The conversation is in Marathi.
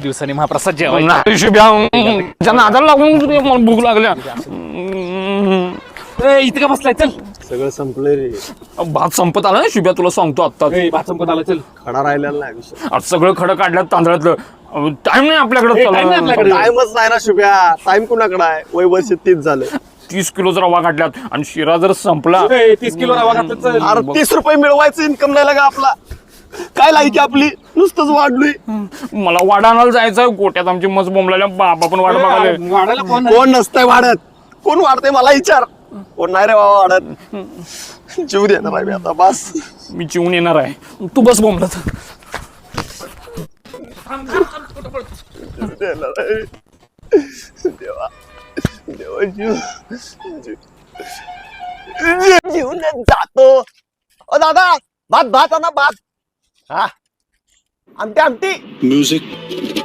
दिवसांनी महाप्रसाद जेवायला नाही शुभ्या नादाला लागून मला भूक लागल्या. इथे का बसलाय? चल सगळं संपलंय रे. भात संपत आला ना शुभ्या, तुला सांगतो आता. भात संपत आला. चल खडा राहिलेला नाही विषय. आज सगळं खडं काढल्यात तांदळातलं. टाइम नाही आपल्याकडे. time नाही आपल्याकडे. टाइमच नाही ना शुभ्या. टाइम कुणाकडे आहे? वय वर्ष 30 झालं. 30 किलोचा रवा काढल्यात आणि शिरा जर संपला. 30 किलो रवा घातला. चल अरे 30 रुपये मिळवायचं इन्कम नाही लागा आपला. काय लायकी आपली नुसतंच वाढलोय. मला वाडा आणायला जायचं. गोट्यात आमची मस्त बोंबलेल्या बाबा पण वाट बघाले. वाढायला कोण कोण नसतंय वाढत? कोण वाढतंय मला विचार. कोण नाही रे बाबा वाढत. जीव देणार आहे मी आता बस. मी चिवून येणार आहे. तू बस बोंबलत. देवा देवा जीवन जातो. ओ दादा भात भात आणा भात. हा आमटी आमटी. Music.